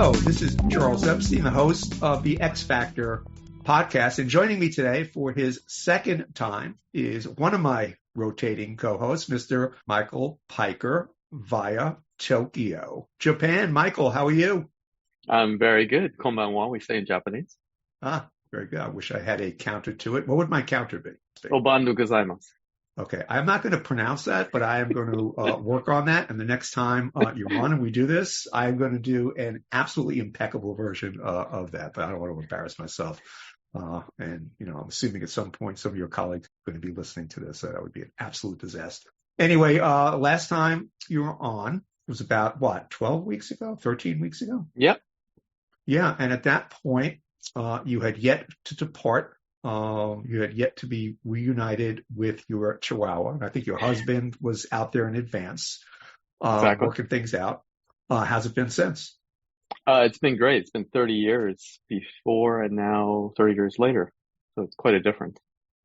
Hello, this is Charles Epstein, the host of the X Factor podcast. And joining me today for his second time is one of my rotating co-hosts, Mr. Michael Piker via Tokyo, Japan. Michael, how are you? I'm very good. Konbanwa, we say in Japanese. Very good. I wish I had a counter to it. What would my counter be? Obandu gozaimasu. Okay, I'm not going to pronounce that, but I am going to work on that. And the next time you're on and we do this, I'm going to do an absolutely impeccable version of that. But I don't want to embarrass myself. And, I'm assuming at some point some of your colleagues are going to be listening to this. So that would be an absolute disaster. Anyway, last time you were on was about, 12 weeks ago, 13 weeks ago? Yep. Yeah, and at that point, you had yet to depart. You had yet to be reunited with your Chihuahua. And I think your husband was out there in advance, Exactly. working things out. How's it been since? It's been great. It's been 30 years before and now 30 years later. So it's quite a difference.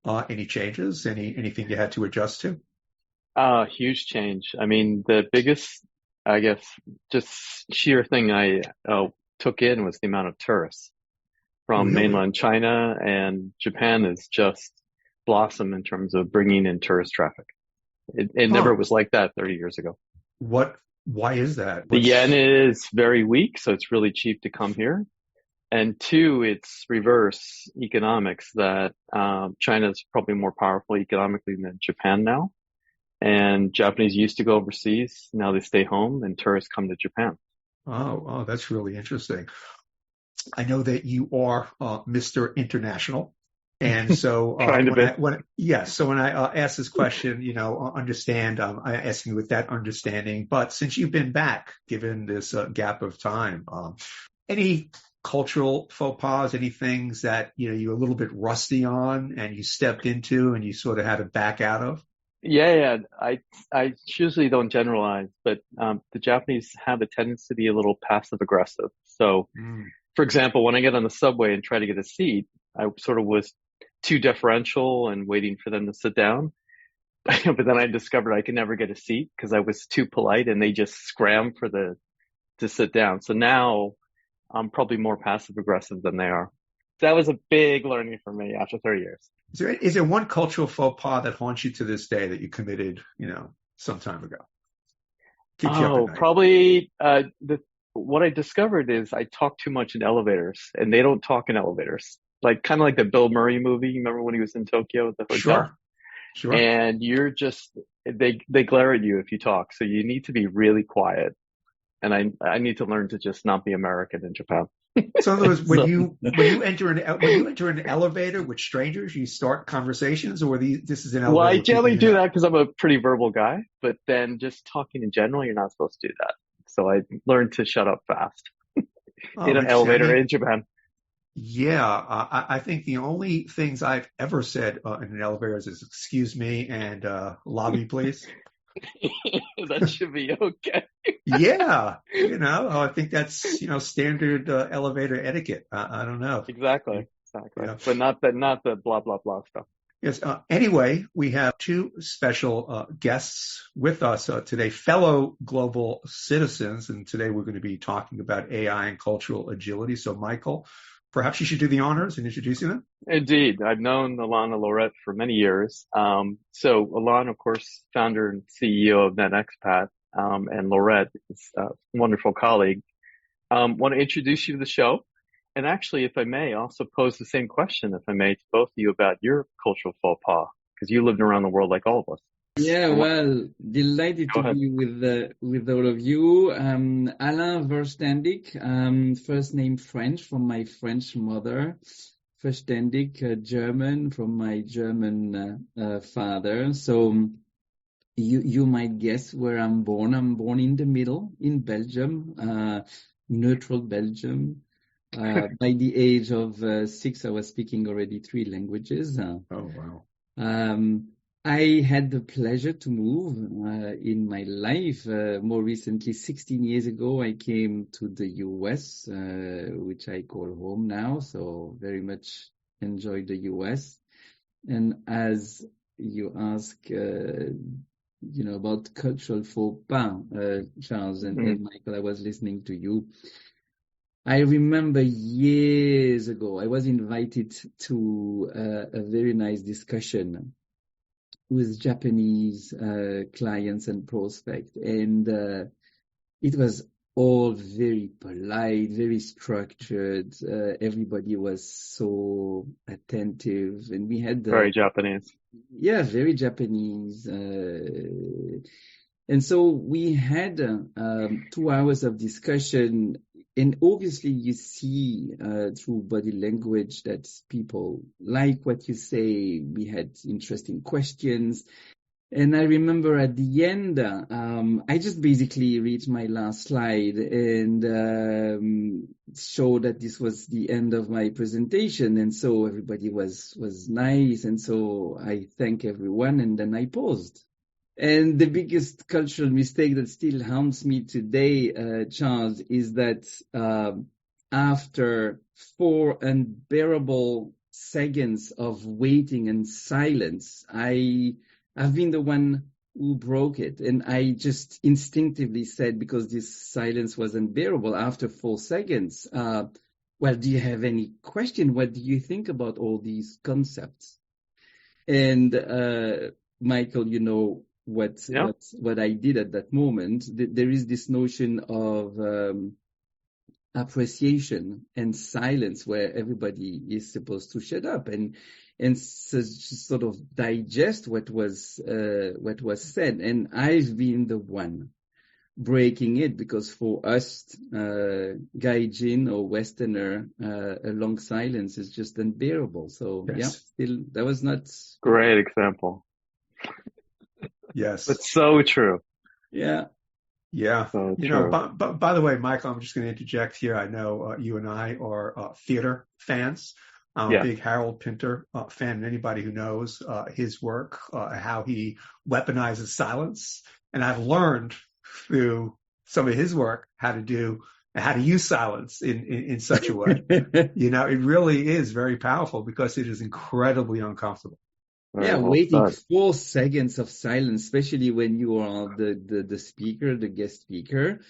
Any changes? Anything you had to adjust to? Huge change. I mean, the biggest, I guess, just sheer thing I took in was the amount of tourists from Really? mainland China, and Japan has just blossomed in terms of bringing in tourist traffic. It never was like that 30 years ago. Why is that? The yen is very weak, so it's really cheap to come here. And two, it's reverse economics that China is probably more powerful economically than Japan now. And Japanese used to go overseas. Now they stay home and tourists come to Japan. Oh, that's really interesting. I know that you are Mr. International. And so when I ask this question, understand, I'm asking you with that understanding. But since you've been back, given this gap of time, any cultural faux pas, any things that, you're a little bit rusty on and you stepped into and you sort of had to back out of? Yeah. I usually don't generalize, but the Japanese have a tendency to be a little passive aggressive. So, for example, when I get on the subway and try to get a seat, I sort of was too deferential and waiting for them to sit down. But then I discovered I could never get a seat because I was too polite and they just scram to sit down. So now I'm probably more passive aggressive than they are. That was a big learning for me after 30 years. Is there one cultural faux pas that haunts you to this day that you committed, some time ago? Keeps you up at night? Probably what I discovered is I talk too much in elevators, and they don't talk in elevators. Kind of like the Bill Murray movie. You remember when he was in Tokyo at the hotel? Sure. And you're just they glare at you if you talk. So you need to be really quiet. And I need to learn to just not be American in Japan. So in other words, when you enter an elevator with strangers, you start conversations, or this is an elevator? Well, I generally do that because I'm a pretty verbal guy. But then just talking in general, you're not supposed to do that. So I learned to shut up fast in an elevator in Japan. Yeah, I think the only things I've ever said in an elevator is "excuse me" and "lobby, please." That should be okay. Yeah, I think that's standard elevator etiquette. I don't know. Exactly. Yeah. But not the blah blah blah stuff. Yes. Anyway, we have two special guests with us today, fellow global citizens, and today we're going to be talking about AI and cultural agility. So, Michael, perhaps you should do the honors in introducing them. Indeed. I've known Alana Lorette for many years. So Alana, of course, founder and CEO of NetExpat, and Lorette is a wonderful colleague. Want to introduce you to the show. And actually, if I may, also pose the same question, if I may, to both of you about your cultural faux pas, because you lived around the world like all of us. Yeah, well, delighted to be with all of you. Alain Verstandig, first name French from my French mother. Verstandig, German from my German father. So you might guess where I'm born. I'm born in the middle, in Belgium, neutral Belgium. By the age of 6, I was speaking already 3 languages. Oh, wow. I had the pleasure to move in my life. More recently, 16 years ago, I came to the US, which I call home now. So very much enjoy the US. And as you ask, about cultural faux pas, Charles and Michael, I was listening to you. I remember years ago, I was invited to a very nice discussion with Japanese clients and prospects, and it was all very polite, very structured. Everybody was so attentive, and we had very Japanese. Yeah, very Japanese. And so we had 2 hours of discussion, and obviously you see through body language that people like what you say. We had interesting questions. And I remember at the end, I just basically read my last slide and show that this was the end of my presentation. And so everybody was nice. And so I thank everyone, and then I paused. And the biggest cultural mistake that still haunts me today, Charles, is that after 4 unbearable seconds of waiting and silence, I've been the one who broke it. And I just instinctively said, because this silence was unbearable after 4 seconds, well, do you have any question? What do you think about all these concepts? And Michael, you know what I did at that moment. There is this notion of appreciation and silence where everybody is supposed to shut up and sort of digest what was said. And I've been the one breaking it, because for us, Gaijin or Westerner, a long silence is just unbearable. So still, that was not great example. Yes, it's so true. Yeah. Yeah. So you know, by the way, Michael, I'm just going to interject here. I know you and I are theater fans. I'm a big Harold Pinter fan, and anybody who knows his work, how he weaponizes silence. And I've learned through some of his work how to use silence in such a way. You know, it really is very powerful because it is incredibly uncomfortable. Waiting 4 seconds of silence, especially when you are the speaker, the guest speaker,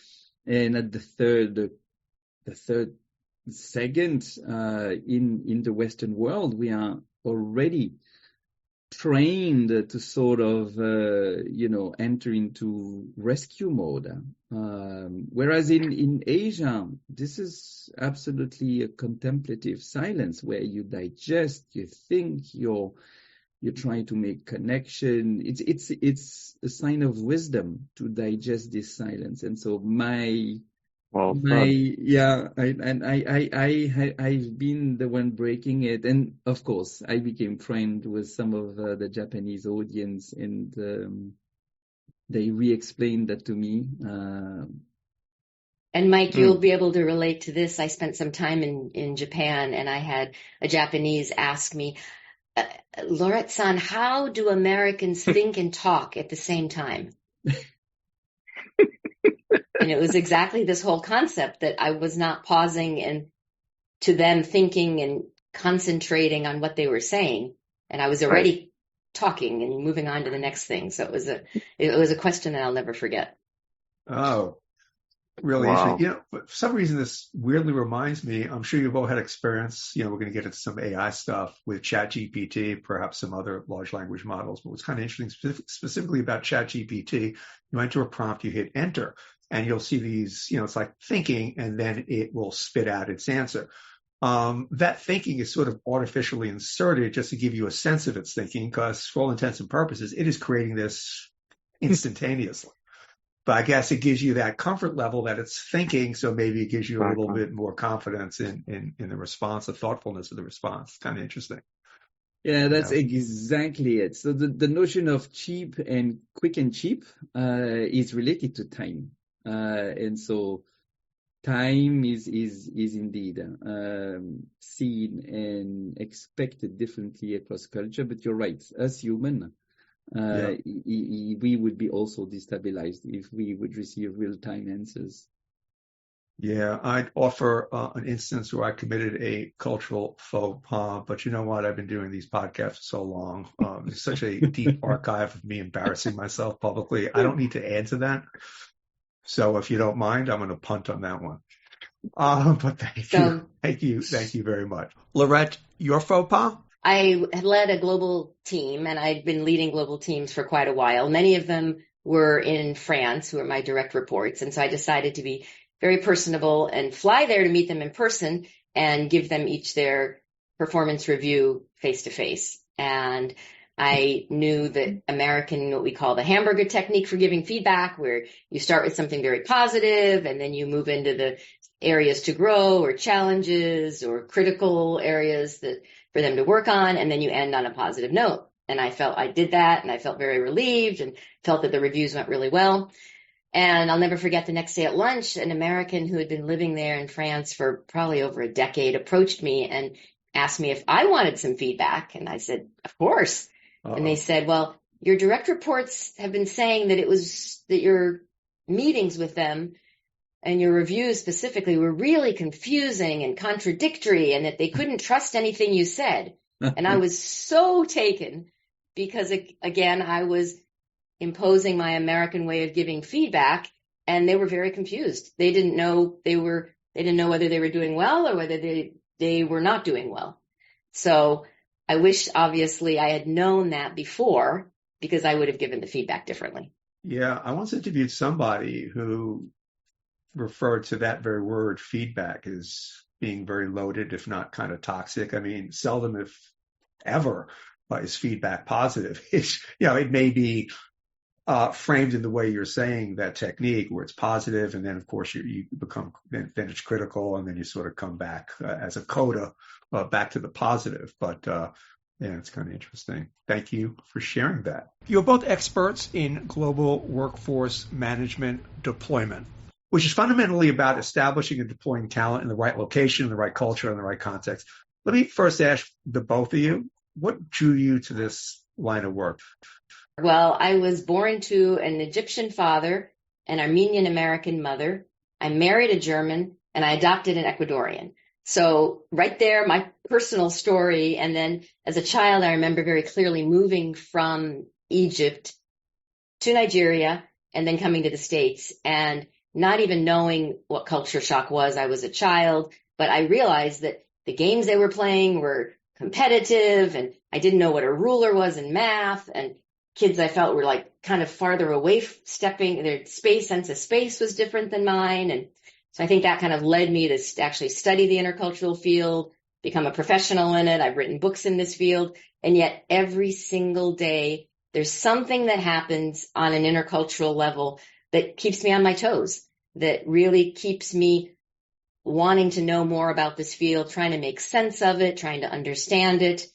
and at the third second in the Western world, we are already trained to sort of enter into rescue mode. Whereas in Asia, this is absolutely a contemplative silence where you digest, you think, you're trying to make connection. It's a sign of wisdom to digest this silence. And so I've been the one breaking it. And of course, I became friend with some of the Japanese audience, and they re-explained that to me. And Mike, you'll be able to relate to this. I spent some time in Japan, and I had a Japanese ask me, Laurette-san, how do Americans think and talk at the same time? And it was exactly this whole concept that I was not pausing and to them thinking and concentrating on what they were saying. And I was already talking and moving on to the next thing. So it was a question that I'll never forget. Oh, really interesting. You know, for some reason, this weirdly reminds me, I'm sure you've all had experience, you know, we're going to get into some AI stuff with ChatGPT, perhaps some other large language models, but what's kind of interesting specifically about ChatGPT, you enter a prompt, you hit enter, and you'll see these, you know, it's like thinking, and then it will spit out its answer. That thinking is sort of artificially inserted just to give you a sense of its thinking, because for all intents and purposes, it is creating this instantaneously. But I guess it gives you that comfort level that it's thinking, so maybe it gives you a little bit more confidence in the response, the thoughtfulness of the response. Kind of interesting. Yeah, that's exactly it. So the notion of cheap and quick and cheap is related to time. And so time is indeed seen and expected differently across culture. But you're right, as human, we would be also destabilized if we would receive real-time answers. Yeah, I'd offer an instance where I committed a cultural faux pas, but you know what? I've been doing these podcasts for so long. There's such a deep archive of me embarrassing myself publicly. I don't need to add to that. So if you don't mind, I'm going to punt on that one. But thank you very much. Laurette, your faux pas? I had led a global team, and I'd been leading global teams for quite a while. Many of them were in France, who were my direct reports. And so I decided to be very personable and fly there to meet them in person and give them each their performance review face to face. And I knew that American, what we call the hamburger technique for giving feedback, where you start with something very positive and then you move into the areas to grow or challenges or critical areas that for them to work on, and then you end on a positive note. And I felt I did that, and I felt very relieved and felt that the reviews went really well. And I'll never forget the next day at lunch, an American who had been living there in France for probably over a decade approached me and asked me if I wanted some feedback. And I said, of course. Uh-oh. And they said, well, your direct reports have been saying that your meetings with them and your reviews specifically were really confusing and contradictory, and that they couldn't trust anything you said. And I was so taken because, again, I was imposing my American way of giving feedback, and they were very confused. They didn't know whether they were doing well or whether they were not doing well. So I wish, obviously, I had known that before, because I would have given the feedback differently. Yeah, I once interviewed somebody who referred to that very word, feedback, as being very loaded, if not kind of toxic. I mean, seldom, if ever, is feedback positive. It may be framed in the way you're saying that technique, where it's positive, and then of course you become then it's critical, and then you sort of come back as a coda back to the positive. But yeah, it's kind of interesting. Thank you for sharing that. You're both experts in global workforce management deployment, which is fundamentally about establishing and deploying talent in the right location, in the right culture, in the right context. Let me first ask the both of you, what drew you to this line of work? Well, I was born to an Egyptian father, an Armenian American mother. I married a German, and I adopted an Ecuadorian. So right there, my personal story. And then as a child, I remember very clearly moving from Egypt to Nigeria and then coming to the States, and not even knowing what culture shock was. I was a child, but I realized that the games they were playing were competitive, and I didn't know what a ruler was in math, and kids I felt were like kind of farther away, stepping, their sense of space was different than mine. And so I think that kind of led me to actually study the intercultural field, become a professional in it. I've written books in this field, and yet every single day there's something that happens on an intercultural level that keeps me on my toes, that really keeps me wanting to know more about this field, trying to make sense of it, trying to understand it.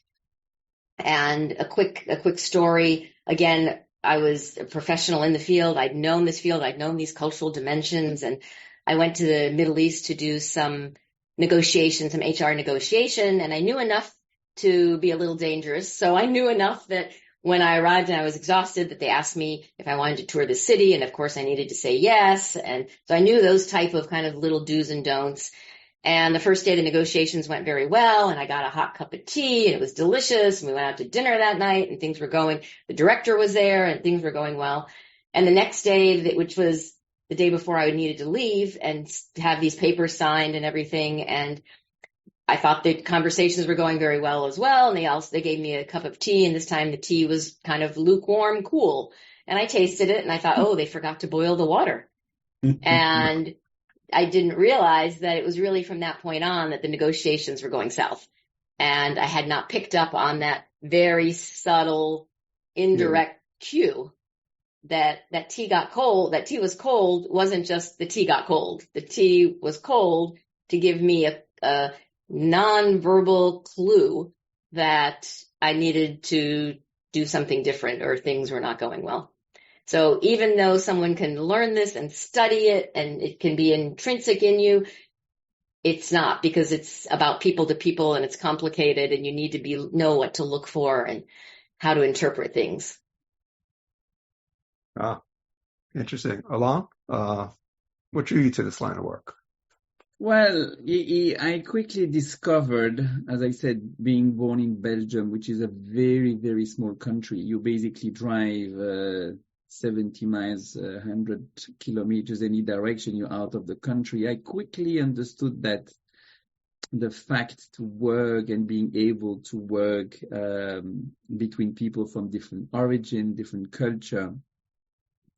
And a quick story. Again, I was a professional in the field. I'd known this field. I'd known these cultural dimensions. And I went to the Middle East to do some negotiation, some HR negotiation. And I knew enough to be a little dangerous. So I knew enough that when I arrived and I was exhausted, that they asked me if I wanted to tour the city. And of course I needed to say yes. And so I knew those type of kind of little do's and don'ts. And the first day the negotiations went very well, and I got a hot cup of tea, and it was delicious. And we went out to dinner that night, and things were going, the director was there, and things were going well. And the next day, which was the day before I needed to leave and have these papers signed and everything, and I thought the conversations were going very well as well. And they gave me a cup of tea, and this time the tea was kind of lukewarm, cool. And I tasted it, and I thought, oh, they forgot to boil the water. And I didn't realize that it was really from that point on that the negotiations were going south. And I had not picked up on that very subtle, indirect cue that tea got cold, that tea was cold wasn't just the tea got cold. The tea was cold to give me a non-verbal clue that I needed to do something different or things were not going well. So even though someone can learn this and study it and it can be intrinsic in you, it's not, because it's about people to people and it's complicated, and you need to know what to look for and how to interpret things. Ah, interesting. Alain, what drew you to this line of work? Well, I quickly discovered, as I said, being born in Belgium, which is a very, very small country. You basically drive 70 miles, 100 kilometers any direction, you're out of the country. I quickly understood that the fact to work and being able to work between people from different origin, different culture,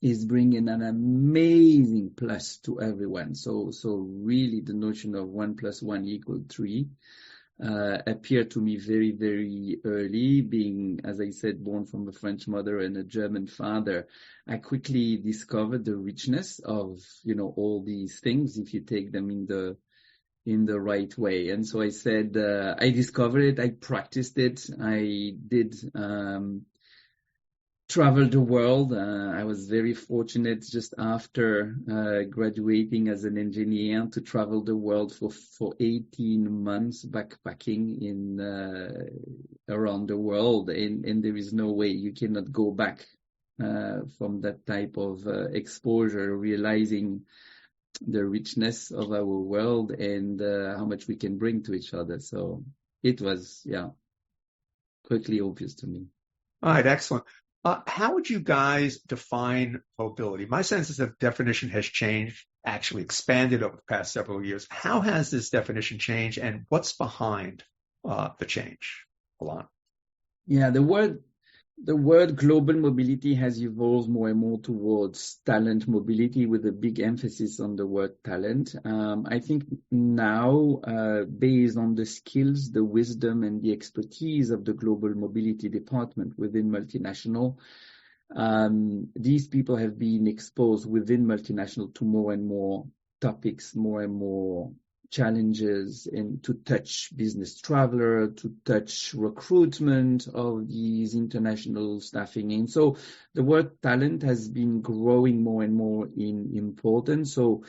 is bringing an amazing plus to everyone. So really the notion of 1 + 1 = 3 appeared to me very, very early. Being, as I said, born from a French mother and a German father, I quickly discovered the richness of, all these things if you take them in the right way. And so I said, I discovered it, I practiced it, I did travel the world. I was very fortunate just after graduating as an engineer to travel the world for 18 months backpacking around the world. And there is no way you cannot go back from that type of exposure, realizing the richness of our world and how much we can bring to each other. So it was, quickly obvious to me. All right, excellent. How would you guys define mobility? My sense is that definition has changed, actually expanded over the past several years. How has this definition changed, and what's behind the change, Alain? Yeah, the word global mobility has evolved more and more towards talent mobility, with a big emphasis on the word talent. I think now, based on the skills, the wisdom, and the expertise of the global mobility department within multinational, these people have been exposed within multinational to more and more topics, more and more challenges, and to touch business traveler, to touch recruitment of these international staffing. And so the word talent has been growing more and more in importance. So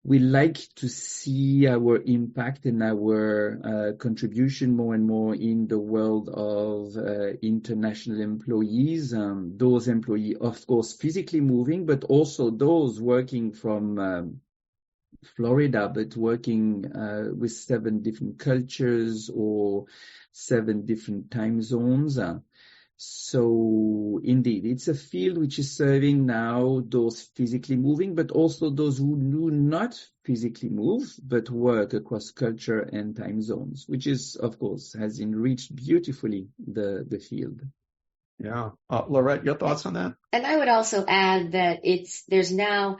we like to see our impact and our contribution more and more in the world of international employees. Those employees, of course, physically moving, but also those working from Florida, but working with 7 different cultures or 7 different time zones. So indeed, it's a field which is serving now those physically moving, but also those who do not physically move, but work across culture and time zones, which is, of course, has enriched beautifully the field. Yeah. Laurette, your thoughts on that? And I would also add that there's now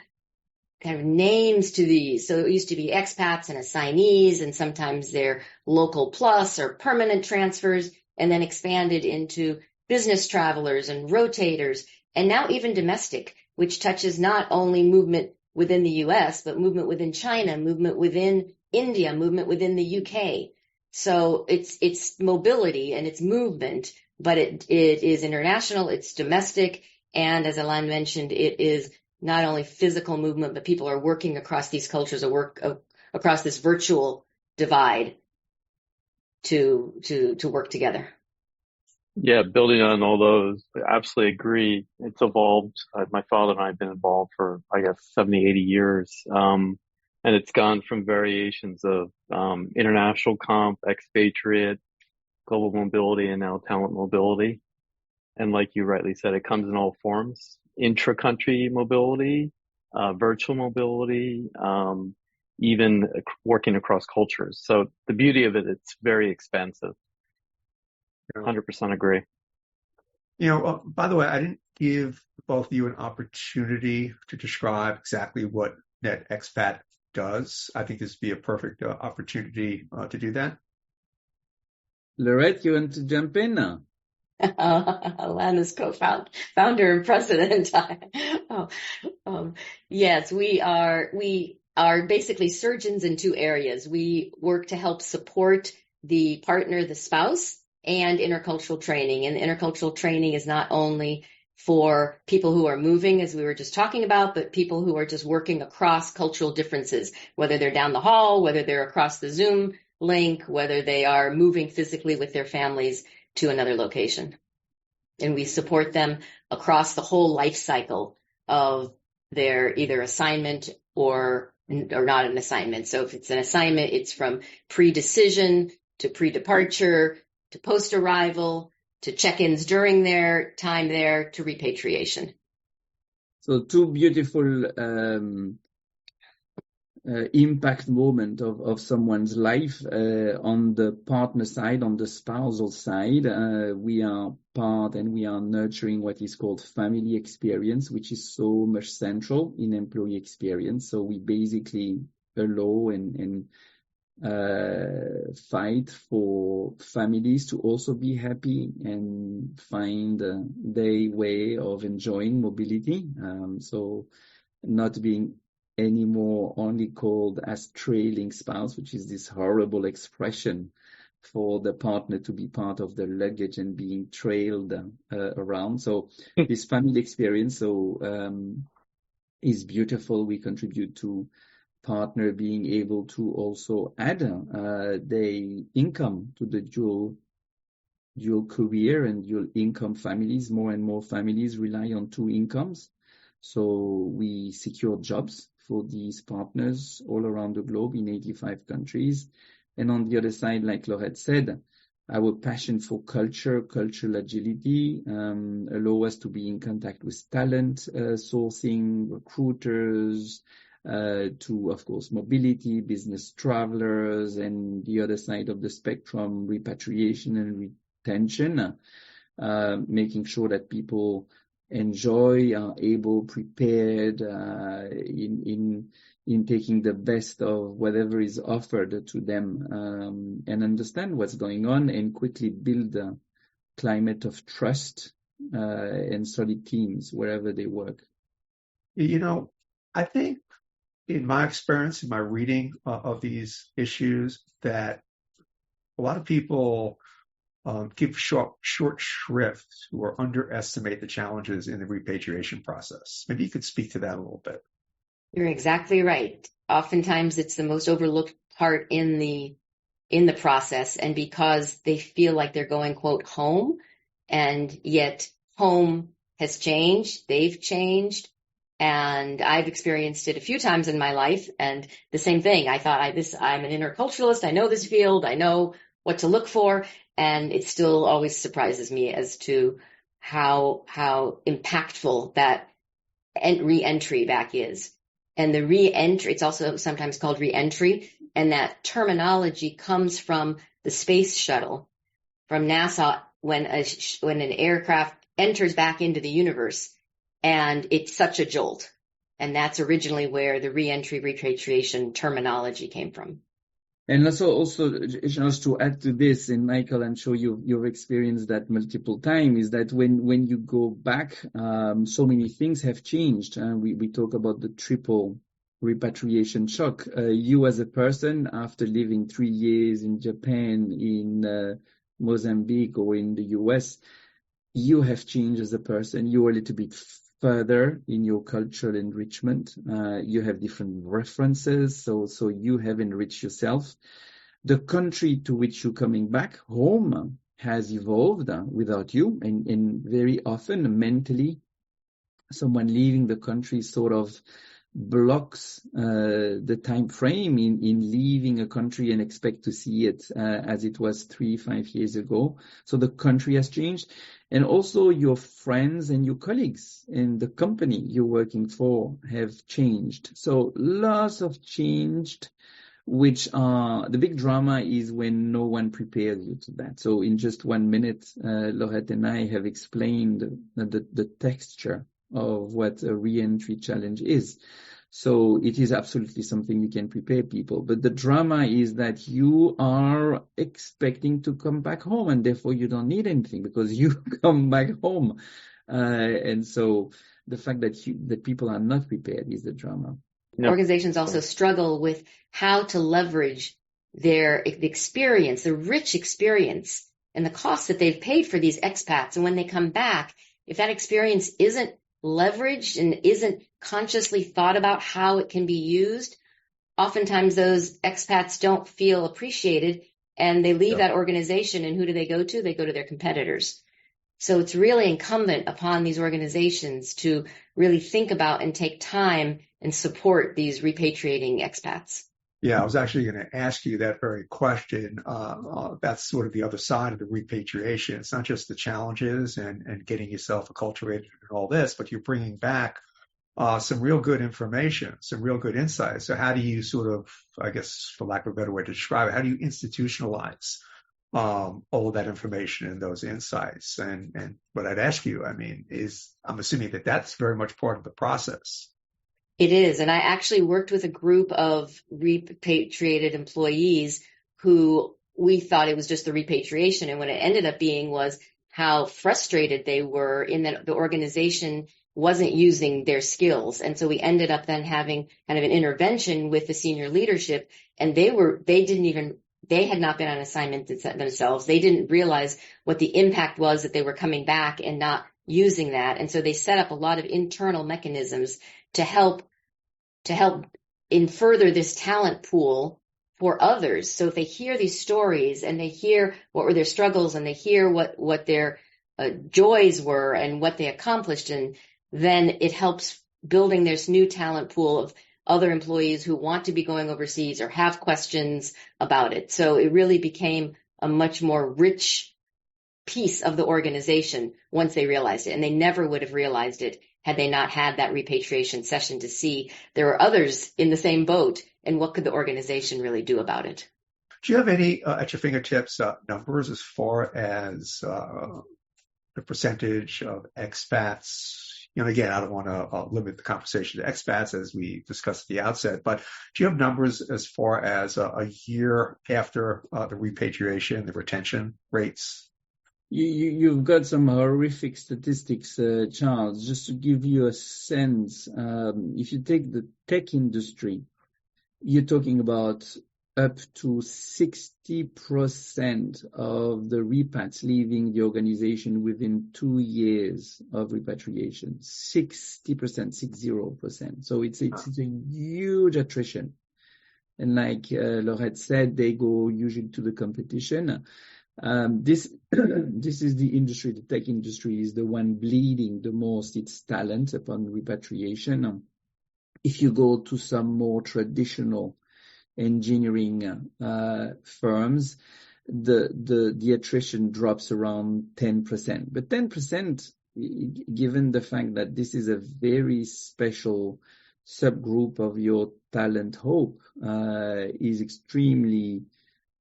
kind of names to these. So it used to be expats and assignees, and sometimes they're local plus or permanent transfers, and then expanded into business travelers and rotators, and now even domestic, which touches not only movement within the US, but movement within China, movement within India, movement within the UK. So it's mobility and it's movement, but it is international, it's domestic, and as Alain mentioned, it is not only physical movement, but people are working across these cultures, across this virtual divide to work together. Yeah, building on all those, I absolutely agree. It's evolved. My father and I have been involved for, 70, 80 years. And it's gone from variations of international comp, expatriate, global mobility, and now talent mobility. And like you rightly said, it comes in all forms: intra-country mobility, virtual mobility, even working across cultures. So the beauty of it, it's very expansive. 100% agree. By the way, I didn't give both of you an opportunity to describe exactly what NetExpat does. I think this would be a perfect opportunity to do that. Laurette, you want to jump in now? Alain is co-founder and president. Yes, we are basically surgeons in 2 areas. We work to help support the partner, the spouse, and intercultural training. And intercultural training is not only for people who are moving, as we were just talking about, but people who are just working across cultural differences, whether they're down the hall, whether they're across the Zoom link, whether they are moving physically with their families to another location. And we support them across the whole life cycle of their either assignment or not an assignment. So if it's an assignment, it's from pre-decision to pre-departure to post-arrival to check-ins during their time there to repatriation. So two beautiful impact moment of someone's life. On the partner side, on the spousal side, we are part and we are nurturing what is called family experience, which is so much central in employee experience. So we basically allow and fight for families to also be happy and find their way of enjoying mobility. So not being anymore only called as trailing spouse, which is this horrible expression for the partner to be part of the luggage and being trailed around. So this family experience is beautiful. We contribute to partner being able to also add their income to the dual career and dual income families. More and more families rely on two incomes. So we secure jobs for these partners all around the globe in 85 countries. And on the other side, like Laurette said, our passion for cultural agility, allow us to be in contact with talent, sourcing, recruiters, to, of course, mobility, business travelers, and the other side of the spectrum, repatriation and retention, making sure that people enjoy, are able, prepared, in taking the best of whatever is offered to them, and understand what's going on and quickly build a climate of trust, and solid teams wherever they work. I think in my experience, in my reading of these issues, that a lot of people give short shrift or underestimate the challenges in the repatriation process. Maybe you could speak to that a little bit. You're exactly right. Oftentimes it's the most overlooked part in the process, and because they feel like they're going, quote, home, and yet home has changed, they've changed. And I've experienced it a few times in my life, and the same thing. I thought I'm an interculturalist. I know this field. I know what to look for. And it still always surprises me as to how impactful that re-entry back is. And the re-entry, it's also sometimes called re-entry. And that terminology comes from the space shuttle from NASA when an aircraft enters back into the universe. And it's such a jolt. And that's originally where the re-entry repatriation terminology came from. And also just to add to this, and Michael, I'm sure you've experienced that multiple times, is that when you go back, so many things have changed. We talk about the triple repatriation shock. You as a person, after living 3 years in Japan, in Mozambique, or in the US, you have changed as a person. You're a little bit further in your cultural enrichment. You have different references, so you have enriched yourself. The country to which you're coming back home has evolved without you, and very often mentally, someone leaving the country sort of blocks the time frame in leaving a country and expect to see it as it was 3-5 years ago. So the country has changed, and also your friends and your colleagues in the company you're working for have changed. So lots of changed, which are the big drama is when no one prepares you to that. So in just 1 minute, Laurette and I have explained the texture of what a re-entry challenge is. So it is absolutely something you can prepare people. But the drama is that you are expecting to come back home, and therefore you don't need anything because you come back home. And so the fact that people are not prepared is the drama. No. Organizations also struggle with how to leverage their experience, the rich experience, and the costs that they've paid for these expats. And when they come back, if that experience isn't leveraged and isn't consciously thought about how it can be used, oftentimes those expats don't feel appreciated, and they leave that organization, and who do they go to? They go to their competitors. So it's really incumbent upon these organizations to really think about and take time and support these repatriating expats. Yeah, I was actually going to ask you that very question. That's sort of the other side of the repatriation. It's not just the challenges and getting yourself acculturated and all this, but you're bringing back some real good information, some real good insights. So how do you sort of, I guess, for lack of a better way to describe it, how do you institutionalize all of that information and those insights? And what I'd ask you, I mean, I'm assuming that that's very much part of the process. It is. And I actually worked with a group of repatriated employees who we thought it was just the repatriation. And what it ended up being was how frustrated they were in that the organization wasn't using their skills. And so we ended up then having kind of an intervention with the senior leadership, and they had not been on assignment themselves. They didn't realize what the impact was that they were coming back and not using that. And so they set up a lot of internal mechanisms to help in further this talent pool for others. So if they hear these stories and they hear what were their struggles and they hear what their joys were and what they accomplished, and then it helps building this new talent pool of other employees who want to be going overseas or have questions about it. So it really became a much more rich piece of the organization once they realized it. And they never would have realized it had they not had that repatriation session to see there were others in the same boat and what could the organization really do about it. Do you have any at your fingertips numbers as far as the percentage of expats? You know, again, I don't want to limit the conversation to expats as we discussed at the outset, but do you have numbers as far as a year after the repatriation, the retention rates? You've got some horrific statistics, Charles. Just to give you a sense, if you take the tech industry, you're talking about up to 60% of the repats leaving the organization within 2 years of repatriation. 60%, 60%. So it's a huge attrition. And like Laurette said, they go usually to the competition. This is the industry, the tech industry is the one bleeding the most its talent upon repatriation. If you go to some more traditional engineering firms, the attrition drops around 10%. But 10%, given the fact that this is a very special subgroup of your talent hope, is extremely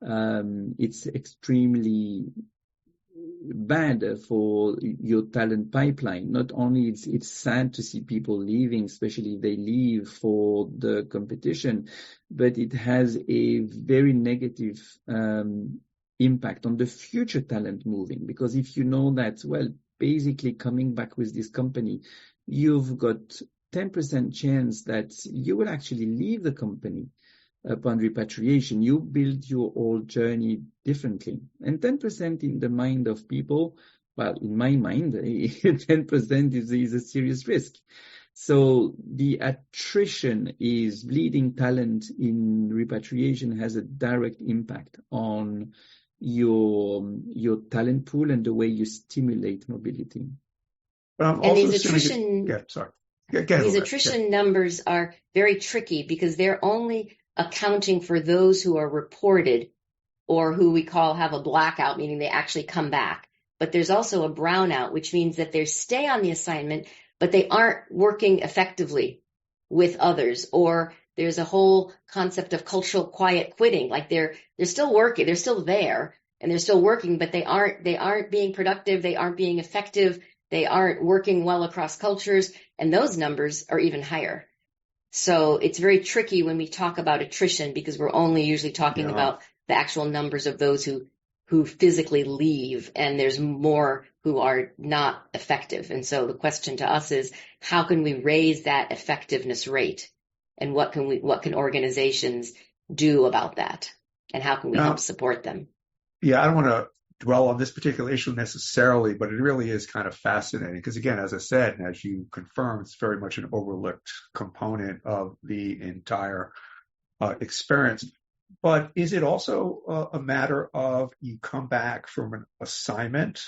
it's extremely bad for your talent pipeline. Not only it's sad to see people leaving, especially if they leave for the competition, but it has a very negative impact on the future talent moving. Because if you know that, well, basically coming back with this company, you've got 10% chance that you will actually leave the company upon repatriation. You build your whole journey differently. And 10% in the mind of people, well, in my mind, 10% is a serious risk. So the attrition is bleeding talent in repatriation has a direct impact on your talent pool and the way you stimulate mobility. And these attrition, these attrition numbers are very tricky because they're only accounting for those who are reported or who we call have a blackout, meaning they actually come back. But there's also a brownout, which means that they stay on the assignment, but they aren't working effectively with others. Or there's a whole concept of cultural quiet quitting. Like they're still working, they're still there and they're still working, but they aren't being productive, they aren't being effective, they aren't working well across cultures, and those numbers are even higher. So it's very tricky when we talk about attrition because we're only usually talking about the actual numbers of those who physically leave, and there's more who are not effective. And so the question to us is, how can we raise that effectiveness rate? And what can organizations do about that? And how can we help support them? Yeah, I don't want to dwell on this particular issue necessarily, but it really is kind of fascinating because, again, as I said, and as you confirmed, it's very much an overlooked component of the entire experience. But is it also a matter of you come back from an assignment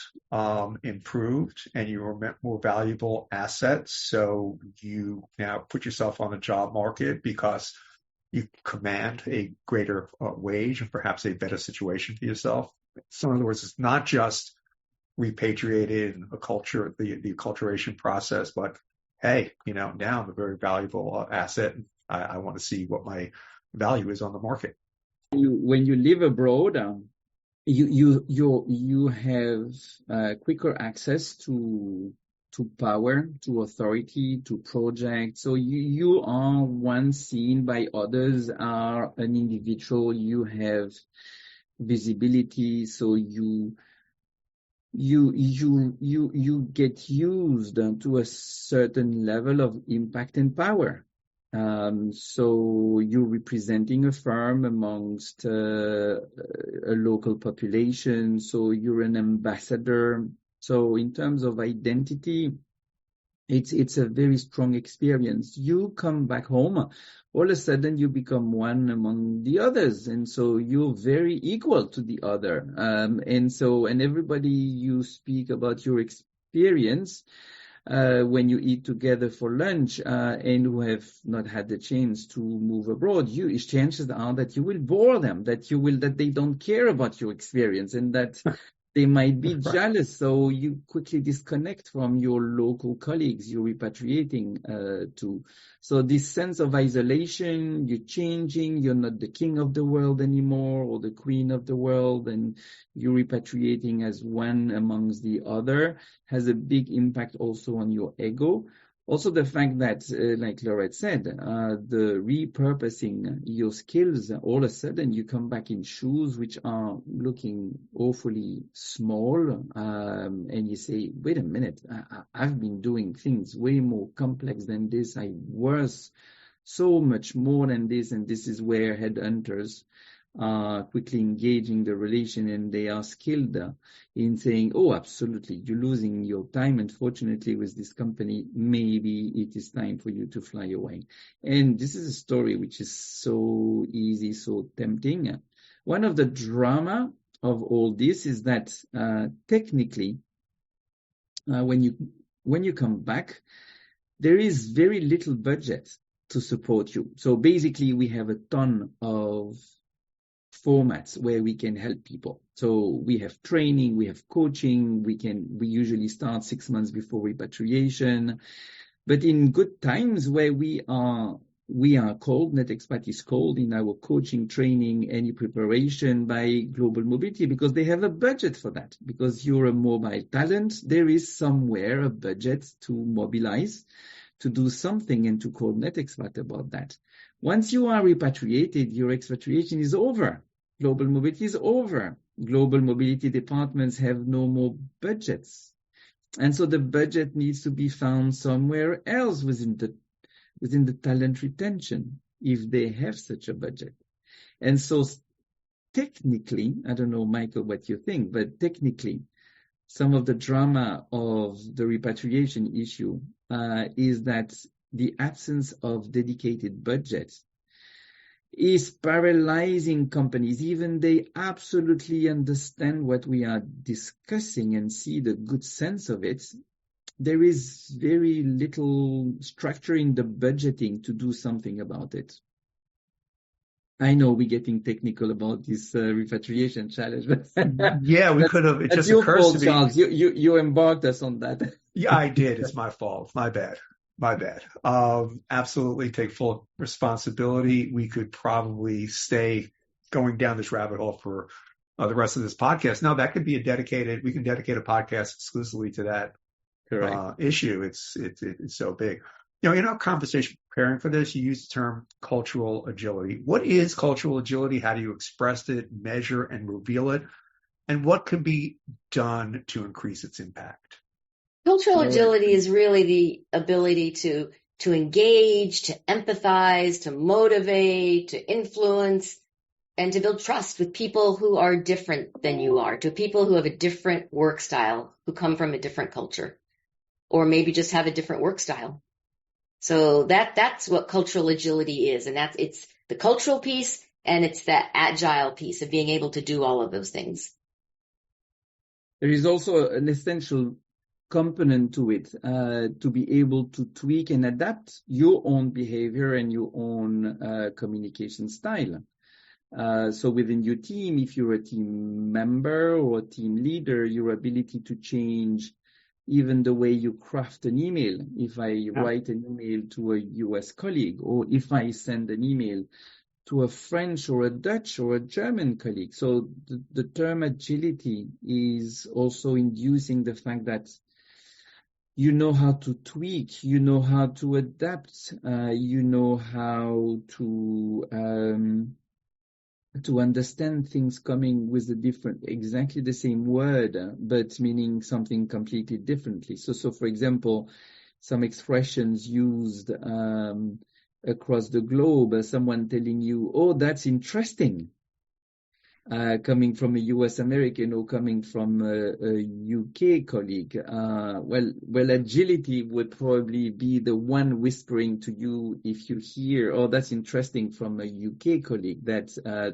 improved and you're more valuable assets, so you now put yourself on the job market because you command a greater wage and perhaps a better situation for yourself? So in other words, it's not just repatriated in a culture, the acculturation process, but hey, now I'm a very valuable asset. I want to see what my value is on the market. When you live abroad, you have quicker access to power, to authority, to projects. So you are once seen by others, are an individual. You have visibility, so you get used to a certain level of impact and power. So you're representing a firm amongst a local population. So you're an ambassador. So in terms of identity, it's a very strong experience. You come back home, all of a sudden you become one among the others. And so you're very equal to the other. And everybody, you speak about your experience when you eat together for lunch, and who have not had the chance to move abroad, chances are that you will bore them, that they don't care about your experience, and that they might be jealous. So you quickly disconnect from your local colleagues you're repatriating to. So this sense of isolation, you're changing, you're not the king of the world anymore or the queen of the world, and you're repatriating as one amongst the other, has a big impact also on your ego. Also the fact that, like Laurette said, the repurposing your skills, all of a sudden you come back in shoes which are looking awfully small, and you say, wait a minute, I've been doing things way more complex than this. I was so much more than this, and this is where headhunters are quickly engaging the relation, and they are skilled in saying, oh, absolutely, you're losing your time. Unfortunately, with this company, maybe it is time for you to fly away. And this is a story which is so easy, so tempting. One of the drama of all this is that technically, when you come back, there is very little budget to support you. So basically, we have a ton of formats where we can help people. So we have training, we have coaching, we usually start 6 months before repatriation. But in good times where we are called, NetExpat is called in our coaching, training, any preparation by Global Mobility, because they have a budget for that. Because you're a mobile talent, there is somewhere a budget to mobilize, to do something, and to call NetExpat about that. Once you are repatriated, your expatriation is over. Global Mobility is over. Global Mobility departments have no more budgets. And so the budget needs to be found somewhere else within the talent retention, if they have such a budget. And so technically, I don't know, Michael, what you think, but technically, some of the drama of the repatriation issue is that the absence of dedicated budgets is paralyzing companies. Even they absolutely understand what we are discussing and see the good sense of it. There is very little structure in the budgeting to do something about it. I know we're getting technical about this repatriation challenge, but yeah, we could have. It just occurs to me, Charles. You embarked us on that. Yeah, I did. It's my fault. My bad. Absolutely take full responsibility. We could probably stay going down this rabbit hole for the rest of this podcast. No, that could be we can dedicate a podcast exclusively to that issue. It's so big. In our conversation preparing for this, you used the term cultural agility. What is cultural agility? How do you express it, measure, and reveal it? And what can be done to increase its impact? Cultural agility is really the ability to engage, to empathize, to motivate, to influence, and to build trust with people who are different than you are, to people who have a different work style, who come from a different culture, or maybe just have a different work style. So that's what cultural agility is, and it's the cultural piece, and it's that agile piece of being able to do all of those things. There is also an essential component to it, to be able to tweak and adapt your own behavior and your own communication style. So within your team, if you're a team member or a team leader, your ability to change even the way you craft an email. If I write an email to a US colleague, or if I send an email to a French or a Dutch or a German colleague. So the term agility is also inducing the fact that you know how to tweak, you know how to adapt, you know how to understand things coming with exactly the same word, but meaning something completely differently. So for example, some expressions used across the globe, someone telling you, oh, that's interesting, coming from a US American or coming from a UK colleague. Well, agility would probably be the one whispering to you if you hear, oh, that's interesting, from a UK colleague, that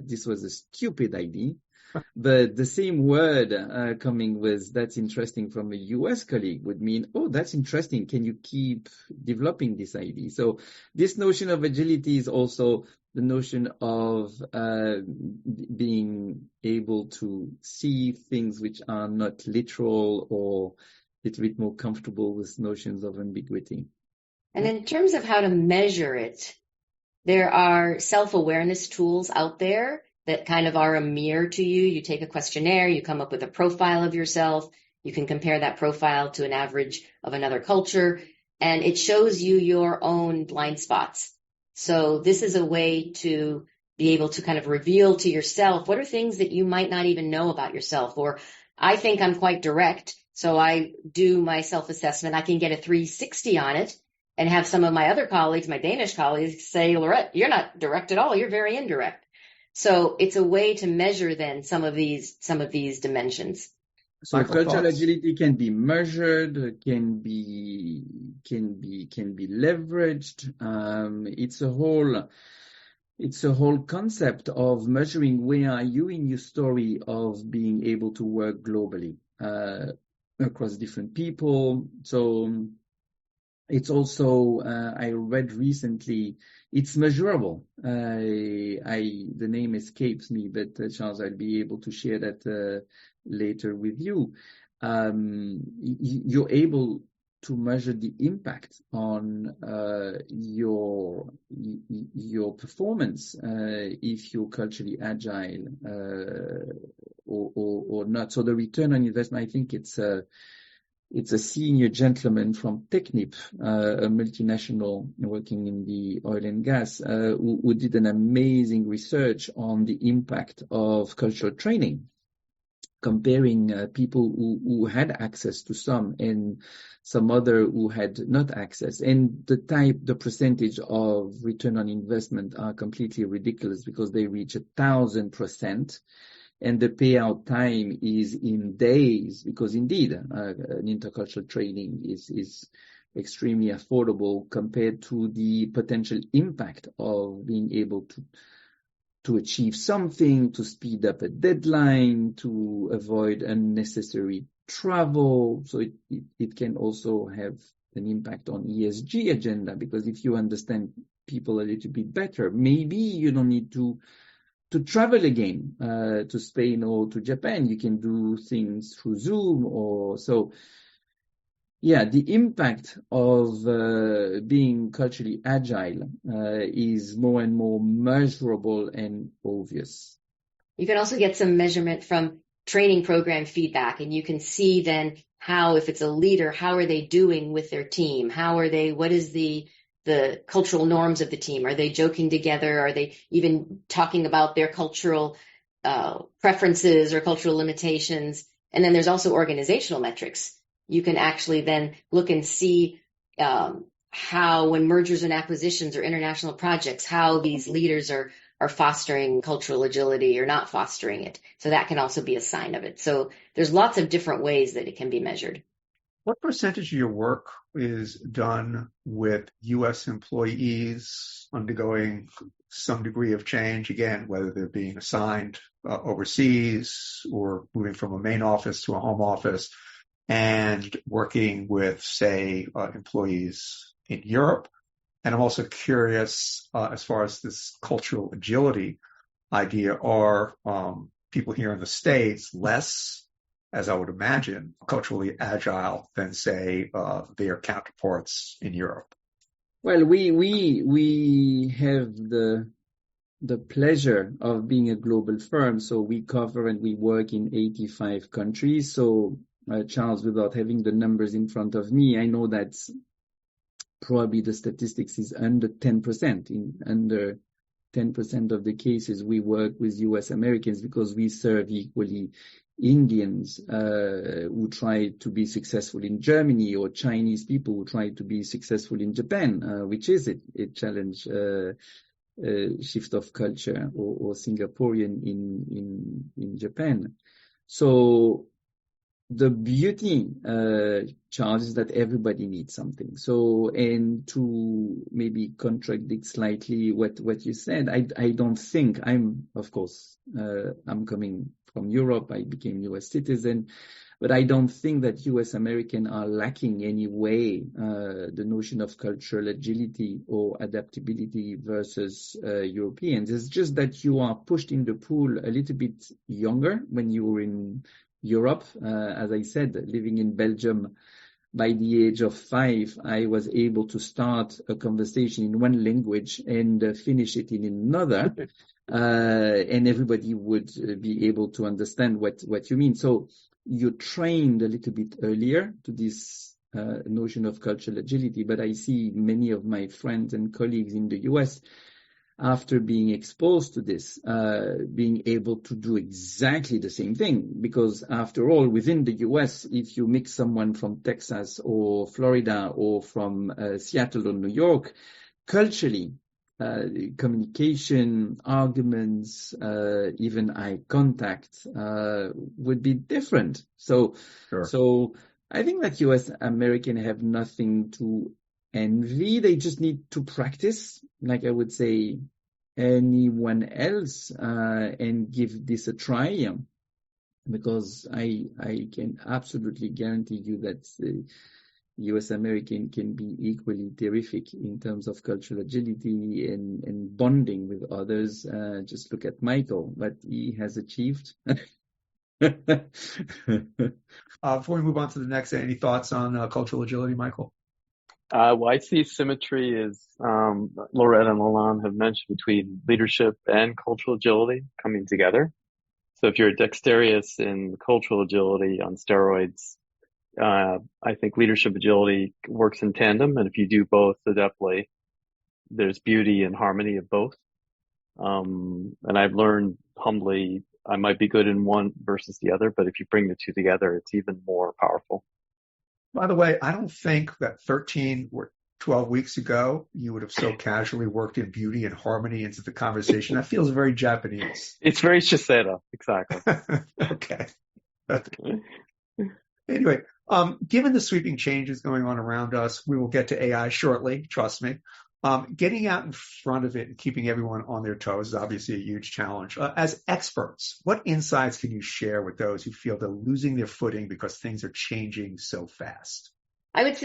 this was a stupid idea. But the same word coming with that's interesting from a US colleague would mean, oh, that's interesting. Can you keep developing this idea? So this notion of agility is also the notion of being able to see things which are not literal, or a little bit more comfortable with notions of ambiguity. And in terms of how to measure it, there are self-awareness tools out there that kind of are a mirror to you. You take a questionnaire, you come up with a profile of yourself, you can compare that profile to an average of another culture, and it shows you your own blind spots. So this is a way to be able to kind of reveal to yourself what are things that you might not even know about yourself. Or I think I'm quite direct, so I do my self-assessment. I can get a 360 on it and have some of my other colleagues, my Danish colleagues, say, Laurette, you're not direct at all, you're very indirect. So it's a way to measure then some of these dimensions. So cultural agility can be measured, can be leveraged. It's a whole concept of measuring where are you in your story of being able to work globally across different people. So it's also, I read recently, it's measurable. The name escapes me, but Charles, I'll be able to share that later with you. You're able to measure the impact on your performance if you're culturally agile or not. So the return on investment, I think it's a senior gentleman from Technip, a multinational working in the oil and gas, who did an amazing research on the impact of cultural training, comparing people who had access to some and some other who had not access. And the percentage of return on investment are completely ridiculous, because they reach 1,000%. And the payout time is in days, because indeed, an intercultural training is extremely affordable compared to the potential impact of being able to achieve something, to speed up a deadline, to avoid unnecessary travel. So it can also have an impact on ESG agenda, because if you understand people a little bit better, maybe you don't need to travel again to Spain or to Japan. You can do things through Zoom or so. Yeah, the impact of being culturally agile is more and more measurable and obvious. You can also get some measurement from training program feedback, and you can see then how, if it's a leader, how are they doing with their team? What is the cultural norms of the team? Are they joking together? Are they even talking about their cultural preferences or cultural limitations? And then there's also organizational metrics. You can actually then look and see how, when mergers and acquisitions or international projects, how these leaders are fostering cultural agility or not fostering it. So that can also be a sign of it. So there's lots of different ways that it can be measured. What percentage of your work is done with U.S. employees undergoing some degree of change, again, whether they're being assigned overseas or moving from a main office to a home office, and working with, say, employees in Europe? And I'm also curious, as far as this cultural agility idea, are people here in the States less as I would imagine, culturally agile than, say, their counterparts in Europe. Well, we have the pleasure of being a global firm, so we cover and we work in 85 countries. So, Charles, without having the numbers in front of me, I know that probably the statistics is under 10%. In under 10% of the cases, we work with U.S. Americans because we serve equally Indians who try to be successful in Germany, or Chinese people who try to be successful in Japan, which is a challenge, shift of culture, or Singaporean in Japan. So the beauty, Charles, is that everybody needs something. So, and to maybe contradict slightly what you said, I don't think I'm coming from Europe. I became U.S. citizen, but I don't think that U.S. Americans are lacking any way the notion of cultural agility or adaptability versus Europeans. It's just that you are pushed in the pool a little bit younger when you were in Europe. As I said, living in Belgium, by the age of 5, I was able to start a conversation in one language and finish it in another, and everybody would be able to understand what you mean. So you trained a little bit earlier to this notion of cultural agility, but I see many of my friends and colleagues in the US, after being exposed to this, being able to do exactly the same thing. Because after all, within the US, if you mix someone from Texas or Florida or from Seattle or New York, culturally, communication, arguments, even eye contact would be different. So, Sure. So I think that US Americans have nothing to envy. They just need to practice, like I would say anyone else, and give this a try, because I can absolutely guarantee you that US American can be equally terrific in terms of cultural agility and bonding with others. Just look at Michael, what he has achieved. Before we move on to the next, any thoughts on cultural agility, Michael? Well, I see symmetry, as Laurette and Lalonde have mentioned, between leadership and cultural agility coming together. So if you're dexterous in cultural agility on steroids, I think leadership agility works in tandem. And if you do both adeptly, there's beauty and harmony of both. And I've learned humbly, I might be good in one versus the other, but if you bring the two together, it's even more powerful. By the way, I don't think that 13 or 12 weeks ago, you would have so casually worked in beauty and harmony into the conversation. That feels very Japanese. It's very Shiseido, exactly. Okay. Anyway, given the sweeping changes going on around us, we will get to AI shortly, trust me. Getting out in front of it and keeping everyone on their toes is obviously a huge challenge. As experts, what insights can you share with those who feel they're losing their footing because things are changing so fast? I would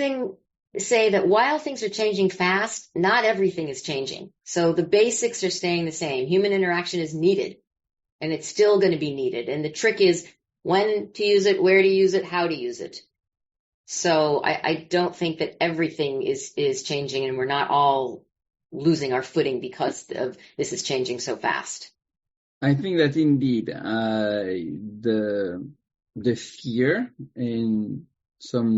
say that while things are changing fast, not everything is changing. So the basics are staying the same. Human interaction is needed, and it's still going to be needed. And the trick is when to use it, where to use it, how to use it. So I don't think that everything is changing, and we're not all losing our footing because of this is changing so fast. I think that indeed the fear and some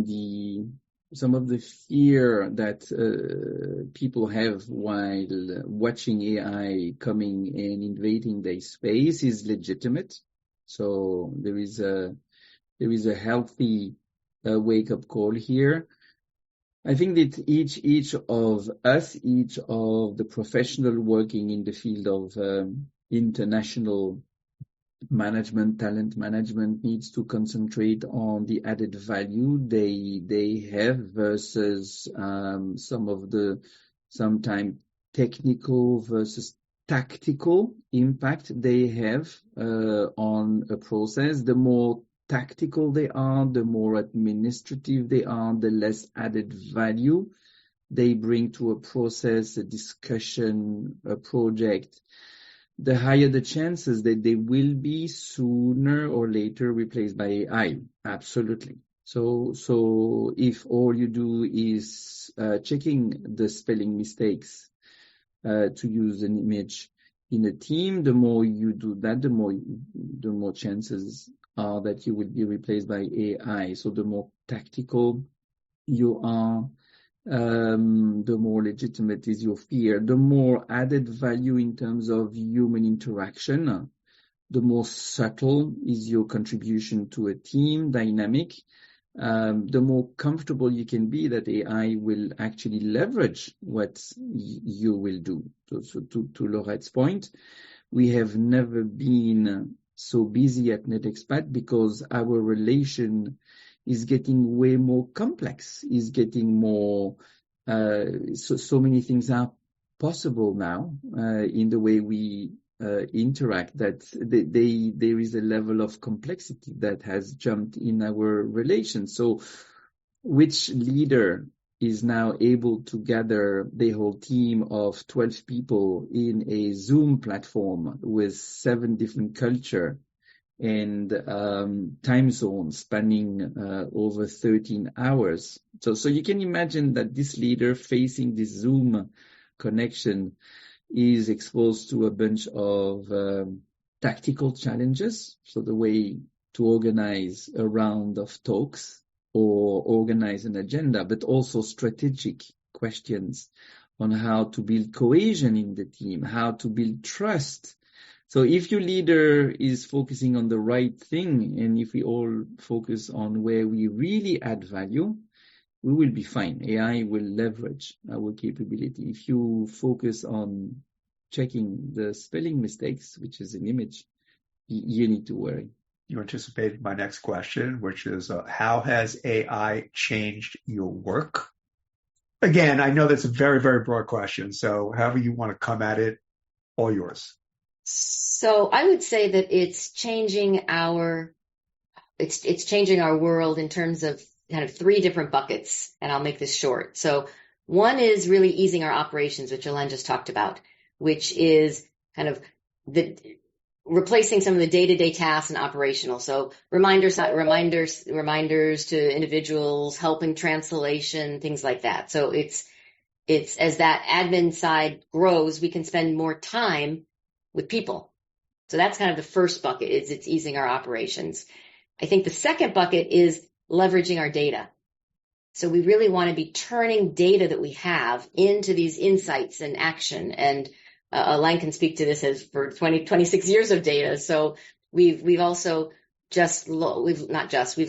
of the fear that people have while watching AI coming and invading their space is legitimate. So there is a healthy wake-up call here. I think that each of us, each of the professional working in the field of international management, talent management, needs to concentrate on the added value they have versus some of the sometimes technical versus tactical impact they have on a process. The more tactical they are, the more administrative they are, the less added value they bring to a process, a discussion, a project. the higher the chances that they will be sooner or later replaced by AI. Absolutely. So if all you do is checking the spelling mistakes to use an image in a team, the more you do that, the more chances are that you will be replaced by AI. So the more tactical you are, the more legitimate is your fear, the more added value in terms of human interaction, the more subtle is your contribution to a team dynamic, the more comfortable you can be that AI will actually leverage what you will do. So to Laurette's point, we have never been so busy at NetExpat because our relation is getting way more complex, is getting more, so many things are possible now in the way we interact, that there is a level of complexity that has jumped in our relations. So which leader is now able to gather the whole team of 12 people in a Zoom platform with 7 different cultures and time zones spanning over 13 hours? So you can imagine that this leader facing this Zoom connection is exposed to a bunch of tactical challenges. So the way to organize a round of talks or organize an agenda, but also strategic questions on how to build cohesion in the team, how to build trust. So if your leader is focusing on the right thing, and if we all focus on where we really add value, we will be fine. AI will leverage our capability. If you focus on checking the spelling mistakes, which is an image, you need to worry. You anticipated my next question, which is, how has AI changed your work? Again, I know that's a very, very broad question, so however you want to come at it, all yours. So I would say that it's changing our world in terms of kind of 3 different buckets, and I'll make this short. So one is really easing our operations, which Alain just talked about, which is kind of replacing some of the day-to-day tasks and operational. So reminders to individuals, helping translation, things like that. So it's as that admin side grows, we can spend more time with people. So that's kind of the first bucket, is it's easing our operations. I think the second bucket is leveraging our data. So we really want to be turning data that we have into these insights and action. And Alain can speak to this as for 26 years of data. So we've also we've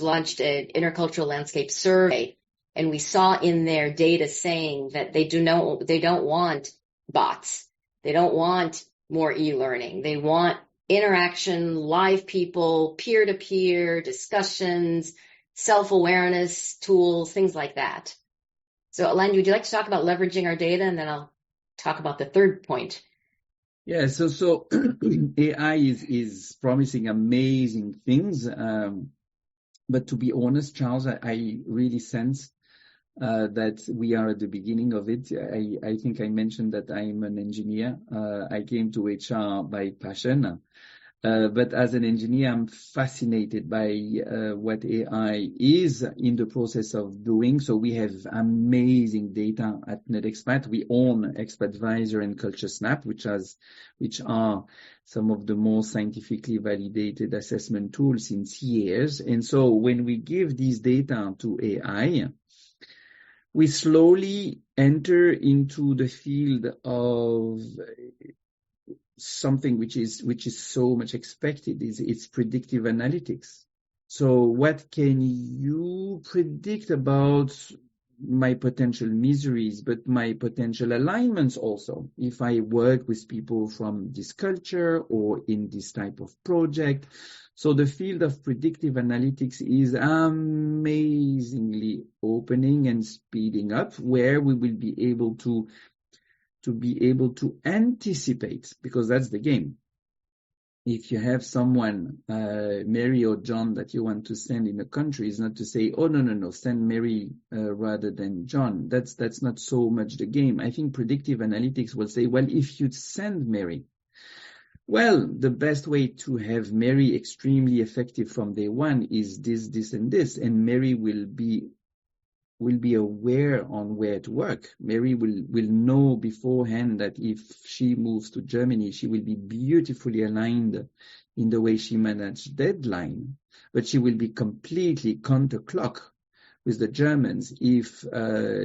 launched an intercultural landscape survey, and we saw in their data saying that they don't want bots. They don't want more e-learning. They want interaction, live people, peer-to-peer discussions, self-awareness tools, things like that. So Alain, would you like to talk about leveraging our data, and then I'll talk about the third point? Yeah, so AI is promising amazing things, but to be honest, Charles, I really sense that we are at the beginning of it. I think I mentioned that I'm an engineer. I came to HR by passion. But as an engineer, I'm fascinated by what AI is in the process of doing. So we have amazing data at NetExpat. We own ExpAdvisor and CultureSnap, which are some of the most scientifically validated assessment tools since years. And so when we give these data to AI, we slowly enter into the field of something which is so much expected, it's predictive analytics. So what can you predict about my potential miseries, but my potential alignments also, if I work with people from this culture or in this type of project? So the field of predictive analytics is amazingly opening and speeding up, where we will be able to anticipate, because that's the game. If you have someone, Mary or John, that you want to send in a country, is not to say, oh, no, send Mary rather than John. That's not so much the game. I think predictive analytics will say, well, if you send Mary, Well, the best way to have Mary extremely effective from day one is this, and this, and Mary will be aware on where to work. Mary will know beforehand that if she moves to Germany, she will be beautifully aligned in the way she managed deadline, but she will be completely counterclock with the Germans if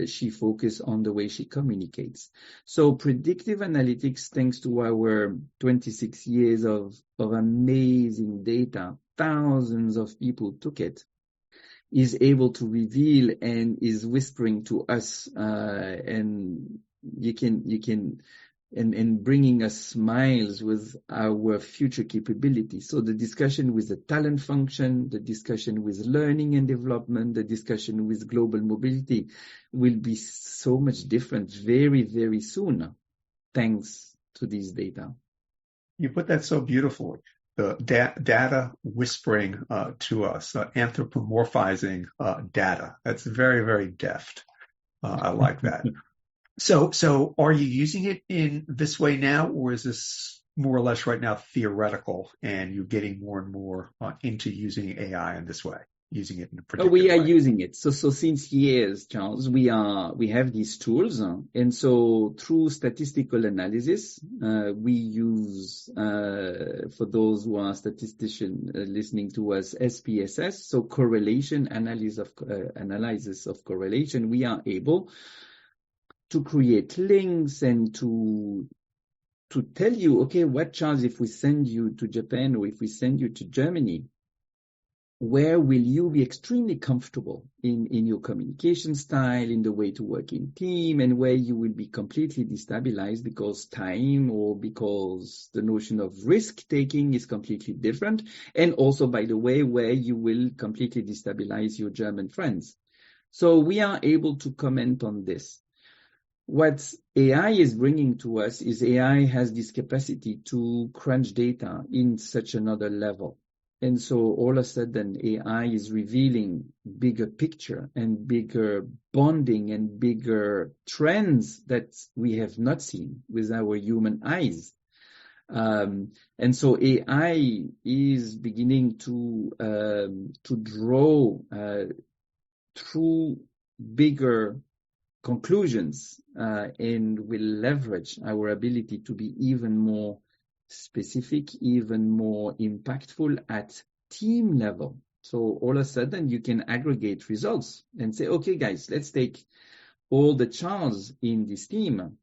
she focuses on the way she communicates. So predictive analytics, thanks to our 26 years of amazing data, thousands of people took it, is able to reveal and is whispering to us, and you can bringing us smiles with our future capabilities. So the discussion with the talent function, the discussion with learning and development, the discussion with global mobility will be so much different very, very soon, thanks to these data. You put that so beautifully. The data whispering to us, anthropomorphizing data. That's very, very deft. I like that. So are you using it in this way now, or is this more or less right now theoretical and you're getting more and more into using AI in this way, using it in a predictive way? We are using it. So since years, Charles, we have these tools. And so through statistical analysis, we use, for those who are statisticians listening to us, SPSS. So correlation analysis of correlation. We are able to create links and to tell you, okay, what Charles, if we send you to Japan or if we send you to Germany, where will you be extremely comfortable in your communication style, in the way to work in team, and where you will be completely destabilized because time or because the notion of risk taking is completely different. And also, by the way, where you will completely destabilize your German friends. So we are able to comment on this. What AI is bringing to us is AI has this capacity to crunch data in such another level. And so all of a sudden AI is revealing bigger picture and bigger bonding and bigger trends that we have not seen with our human eyes. And so AI is beginning to draw through bigger conclusions and will leverage our ability to be even more specific, even more impactful at team level. So all of a sudden you can aggregate results and say, okay, guys, let's take all the Charles in this team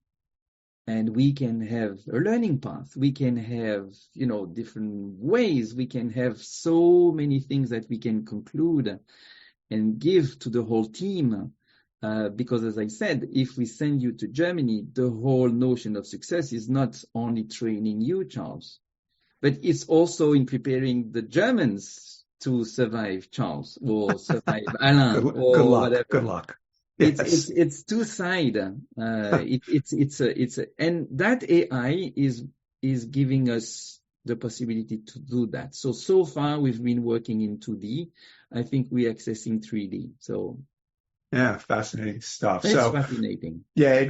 and we can have a learning path. We can have, different ways. We can have so many things that we can conclude and give to the whole team. Because as I said, if we send you to Germany, the whole notion of success is not only training you, Charles, but it's also in preparing the Germans to survive Charles or survive Alain or whatever. Good luck. Yes. It's two-sided. And that AI is giving us the possibility to do that. So far we've been working in 2D. I think we're accessing 3D. So. Yeah, fascinating stuff. It's fascinating. Yeah,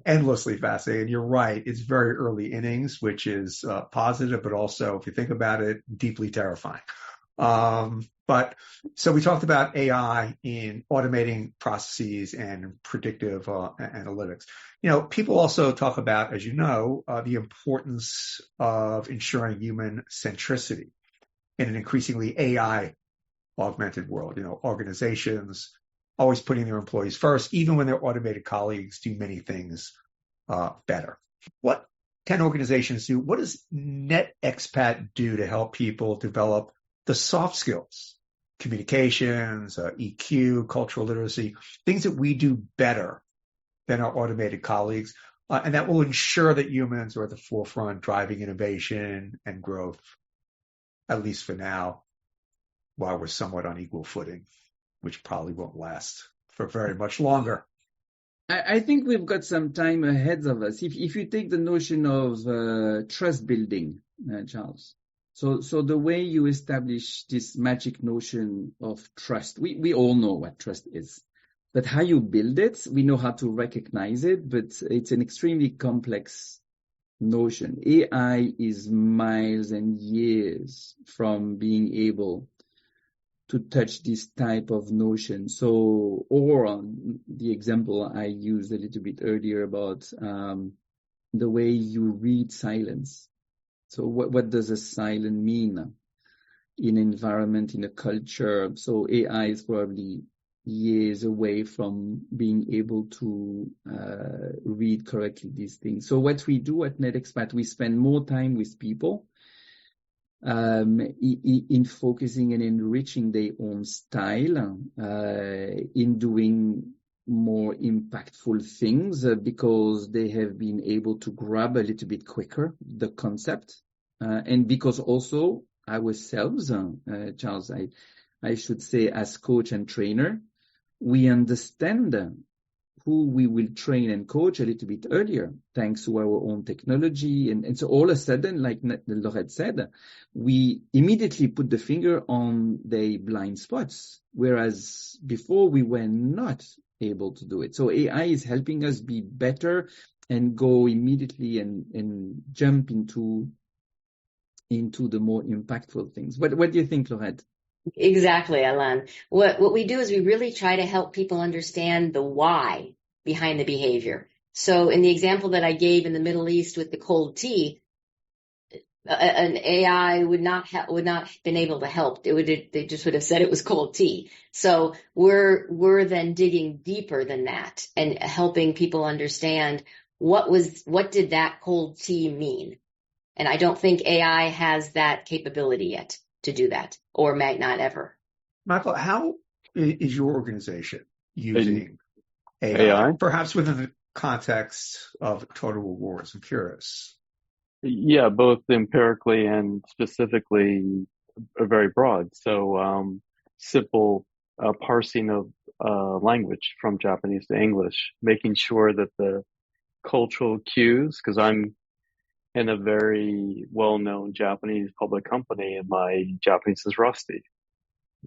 endlessly fascinating. You're right. It's very early innings, which is positive, but also, if you think about it, deeply terrifying. But so we talked about AI in automating processes and predictive analytics. People also talk about, as you know, the importance of ensuring human centricity in an increasingly AI augmented world. Organizations always putting their employees first, even when their automated colleagues do many things better. What can organizations do? What does NetExpat do to help people develop the soft skills, communications, EQ, cultural literacy, things that we do better than our automated colleagues, and that will ensure that humans are at the forefront driving innovation and growth, at least for now, while we're somewhat on equal footing, which probably won't last for very much longer. I think we've got some time ahead of us. If you take the notion of trust building, Charles, so the way you establish this magic notion of trust, we all know what trust is. But how you build it, we know how to recognize it, but it's an extremely complex notion. AI is miles and years from being able to touch this type of notion. So, or the example I used a little bit earlier about the way you read silence. So what does a silence mean in an environment, in a culture? So AI is probably years away from being able to read correctly these things. So what we do at NetExpat, we spend more time with people in focusing and enriching their own style, in doing more impactful things because they have been able to grab a little bit quicker the concept, and because also ourselves, Charles, I should say, as coach and trainer, we understand who we will train and coach a little bit earlier, thanks to our own technology. And so all of a sudden, like Laurette said, we immediately put the finger on the blind spots, whereas before we were not able to do it. So AI is helping us be better and go immediately and jump into the more impactful things. What do you think, Laurette? Exactly, Alain. What we do is we really try to help people understand the why behind the behavior. So in the example that I gave in the Middle East with the cold tea, an AI would not been able to help. They just would have said it was cold tea. So we're then digging deeper than that and helping people understand what did that cold tea mean? And I don't think AI has that capability yet to do that, or might not ever. Michael, how is your organization using AI, perhaps within the context of Total Rewards? I'm curious. Yeah, both empirically and specifically very broad. So simple parsing of language from Japanese to English, making sure that the cultural cues, because I'm in a very well-known Japanese public company and my Japanese is rusty.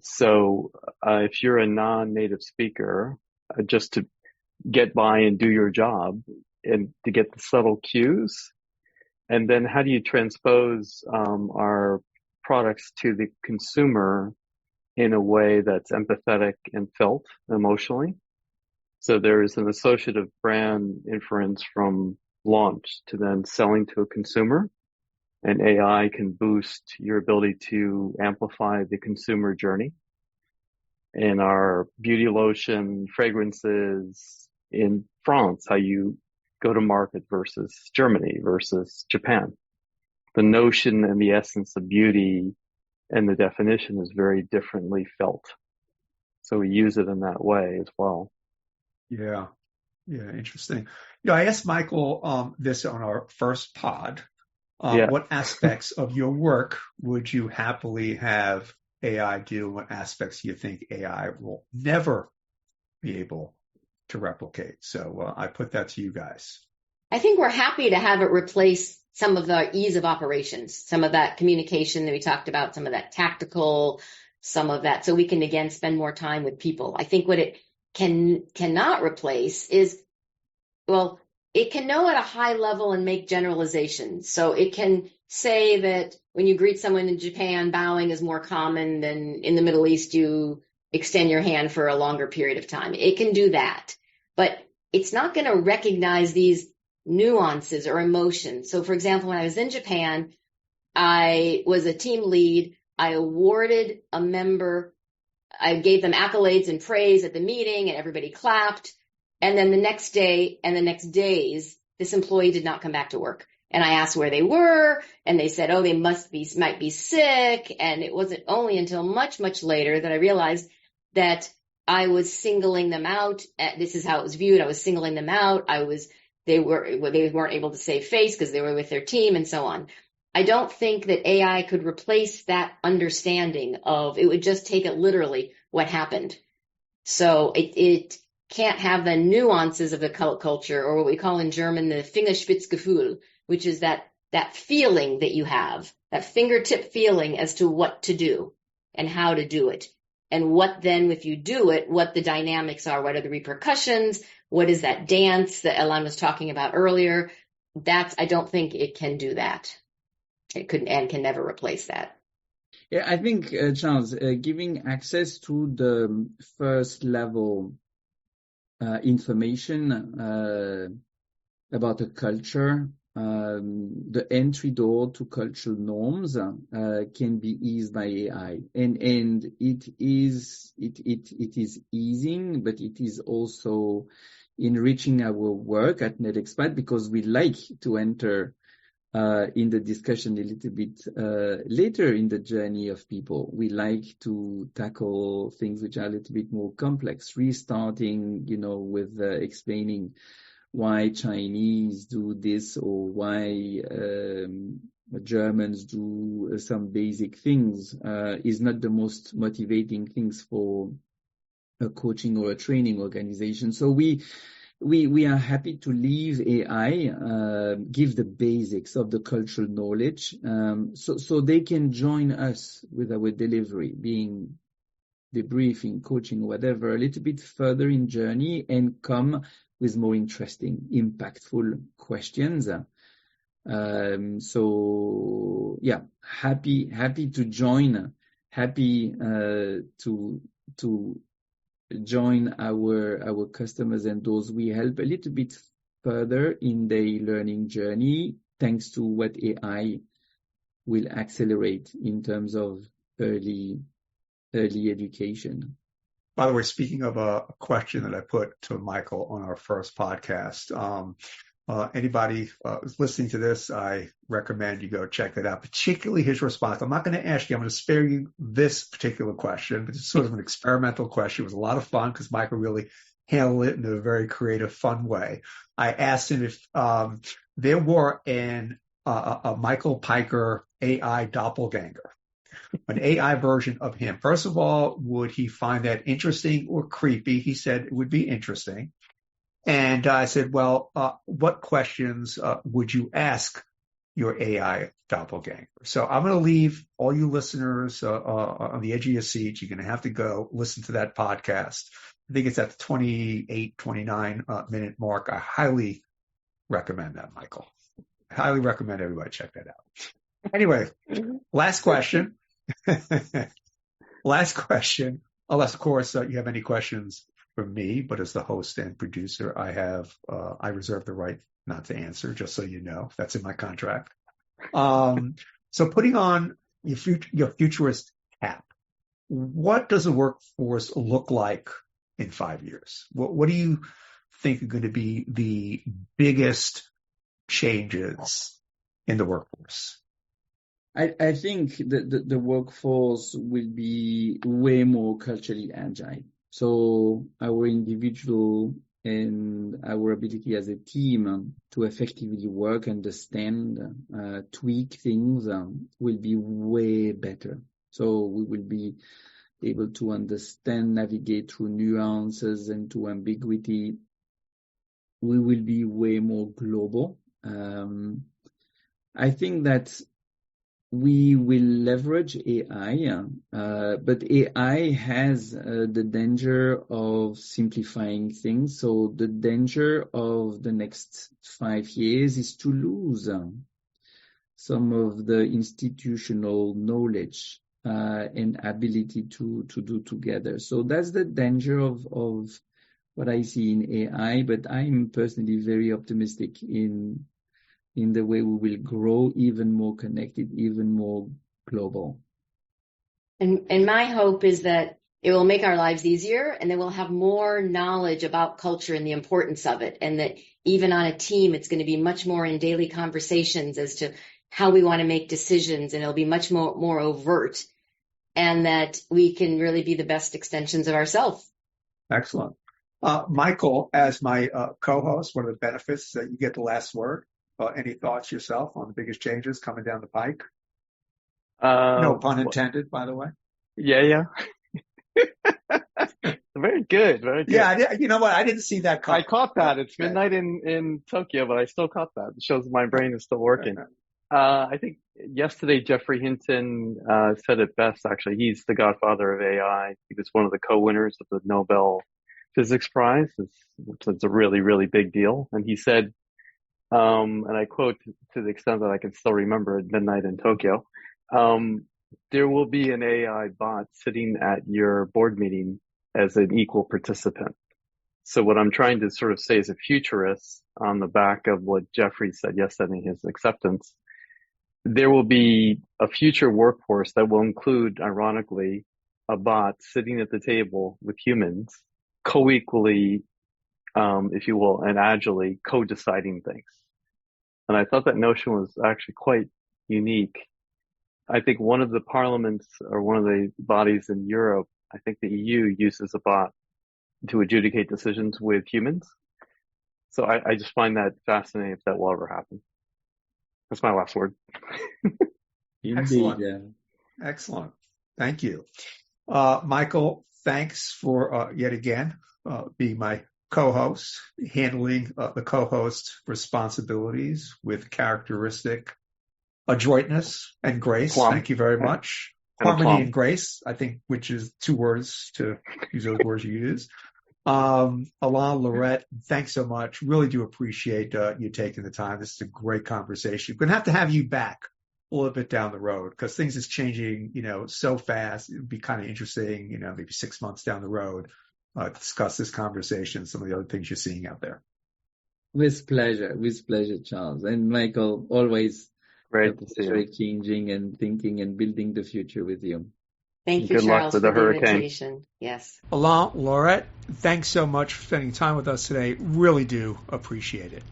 So if you're a non-native speaker, just to get by and do your job and to get the subtle cues, and then how do you transpose our products to the consumer in a way that's empathetic and felt emotionally? So there is an associative brand inference from launch to then selling to a consumer, and AI can boost your ability to amplify the consumer journey. In our beauty lotion fragrances in France, how you go to market versus Germany versus Japan. The notion and the essence of beauty and the definition is very differently felt. So we use it in that way as well. Yeah. Yeah. Interesting. I asked Michael this on our first pod. What aspects of your work would you happily have AI do? What aspects do you think AI will never be able to replicate? So I put that to you guys. I think we're happy to have it replace some of the ease of operations, some of that communication that we talked about, some of that tactical, some of that, so we can again spend more time with people. I think what it cannot replace is, well, it can know at a high level and make generalizations. So it can say that when you greet someone in Japan, bowing is more common than in the Middle East, you extend your hand for a longer period of time. It can do that, but it's not going to recognize these nuances or emotions. So for example, when I was in Japan, I was a team lead. I awarded a member, I gave them accolades and praise at the meeting and everybody clapped. And then the next day and the next days, this employee did not come back to work. And I asked where they were, and they said, oh, they might be sick. And it wasn't only until much, much later that I realized that I was singling them out. This is how it was viewed. I was singling them out. They weren't able to save face because they were with their team and so on. I don't think that AI could replace that understanding of, it would just take it literally what happened. So it can't have the nuances of the culture, or what we call in German the Fingerspitzgefühl, which is that feeling that you have, that fingertip feeling as to what to do and how to do it. And what then, if you do it, what the dynamics are, what are the repercussions, what is that dance that Alain was talking about earlier? I don't think it can do that. It couldn't and can never replace that. Yeah, I think, Charles, giving access to the first level information about a culture, the entry door to cultural norms can be eased by AI, and it is easing, but it is also enriching our work at NetExpat, because we like to enter in the discussion a little bit later in the journey of people. We like to tackle things which are a little bit more complex, restarting, with explaining why Chinese do this or why Germans do some basic things is not the most motivating things for a coaching or a training organization. So we are happy to leave AI, give the basics of the cultural knowledge, so they can join us with our delivery, being debriefing, coaching, whatever, a little bit further in journey and come with more interesting, impactful questions. So yeah, happy to join, happy to join our customers and those we help a little bit further in their learning journey, thanks to what AI will accelerate in terms of early education. By the way, speaking of a question that I put to Michael on our first podcast, anybody who's listening to this, I recommend you go check that out, particularly his response. I'm not going to ask you, I'm going to spare you this particular question, but it's sort of an experimental question. It was a lot of fun because Michael really handled it in a very creative, fun way. I asked him if there were a Michael Piker AI doppelganger, an AI version of him. First of all, would he find that interesting or creepy? He said it would be interesting. And I said, well, what questions would you ask your AI doppelganger? So I'm going to leave all you listeners on the edge of your seats. You're going to have to go listen to that podcast. I think it's at the 28, 29 minute mark. I highly recommend that, Michael. I highly recommend everybody check that out. Anyway, last question. Last question. Unless, of course, you have any questions for me, but as the host and producer, I reserve the right not to answer, just so you know. That's in my contract. So putting on your futurist cap, what does the workforce look like in 5 years? What do you think are going to be the biggest changes in the workforce? I think that the workforce will be way more culturally agile. So our individual and our ability as a team to effectively work, understand, tweak things will be way better. So we will be able to understand, navigate through nuances and to ambiguity. We will be way more global. I think that we will leverage AI, but AI has the danger of simplifying things. So the danger of the next 5 years is to lose some of the institutional knowledge and ability to do together. So that's the danger of what I see in AI, but I'm personally very optimistic in the way we will grow even more connected, even more global. And my hope is that it will make our lives easier, and then we'll have more knowledge about culture and the importance of it. And that even on a team, it's going to be much more in daily conversations as to how we want to make decisions, and it'll be much more overt, and that we can really be the best extensions of ourselves. Excellent. Michael, as my co-host, one of the benefits is that you get the last word. Any thoughts yourself on the biggest changes coming down the pike? No pun intended, by the way. Yeah. Very good. Yeah, you know what? I didn't see that. I caught that. It's midnight in Tokyo, but I still caught that. It shows my brain is still working. I think yesterday Geoffrey Hinton said it best, actually. He's the godfather of AI. He was one of the co-winners of the Nobel Physics Prize. It's a really, really big deal. And he said, and I quote to the extent that I can still remember at midnight in Tokyo, there will be an AI bot sitting at your board meeting as an equal participant. So what I'm trying to sort of say as a futurist on the back of what Jeffrey said yesterday in his acceptance, there will be a future workforce that will include, ironically, a bot sitting at the table with humans, co-equally, if you will, and agilely co-deciding things. And I thought that notion was actually quite unique. I think one of the parliaments or one of the bodies in Europe, I think the EU, uses a bot to adjudicate decisions with humans. So I just find that fascinating if that will ever happen. That's my last word. Excellent. Yeah. Excellent. Thank you. Michael, thanks for yet again being my co-host, handling the co-host responsibilities with characteristic adroitness and grace. Plum. Thank you very much. Harmony and grace, I think, which is 2 words to use those words you use. Alain, Laurette, thanks so much. Really do appreciate you taking the time. This is a great conversation. We're going to have you back a little bit down the road because things is changing, so fast. It'd be kind of interesting, maybe 6 months down the road, discuss this conversation, some of the other things you're seeing out there. With pleasure, Charles. And Michael, always great to see you. Changing and thinking and building the future with you. Thank you, Good Charles, luck with for the the hurricane. invitation. Yes. Alain, Laurette, thanks so much for spending time with us today. Really do appreciate it.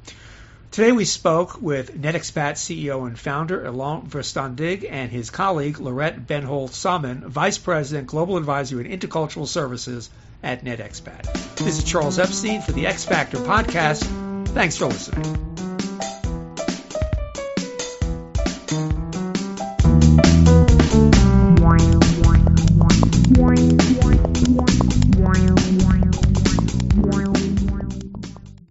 Today we spoke with NetExpat CEO and founder Alain Verstandig and his colleague Laurette Benholt-Salmon, Vice President, Global Advisory and Intercultural Services at NetExpat. This is Charles Epstein for the X Factor podcast. Thanks for listening.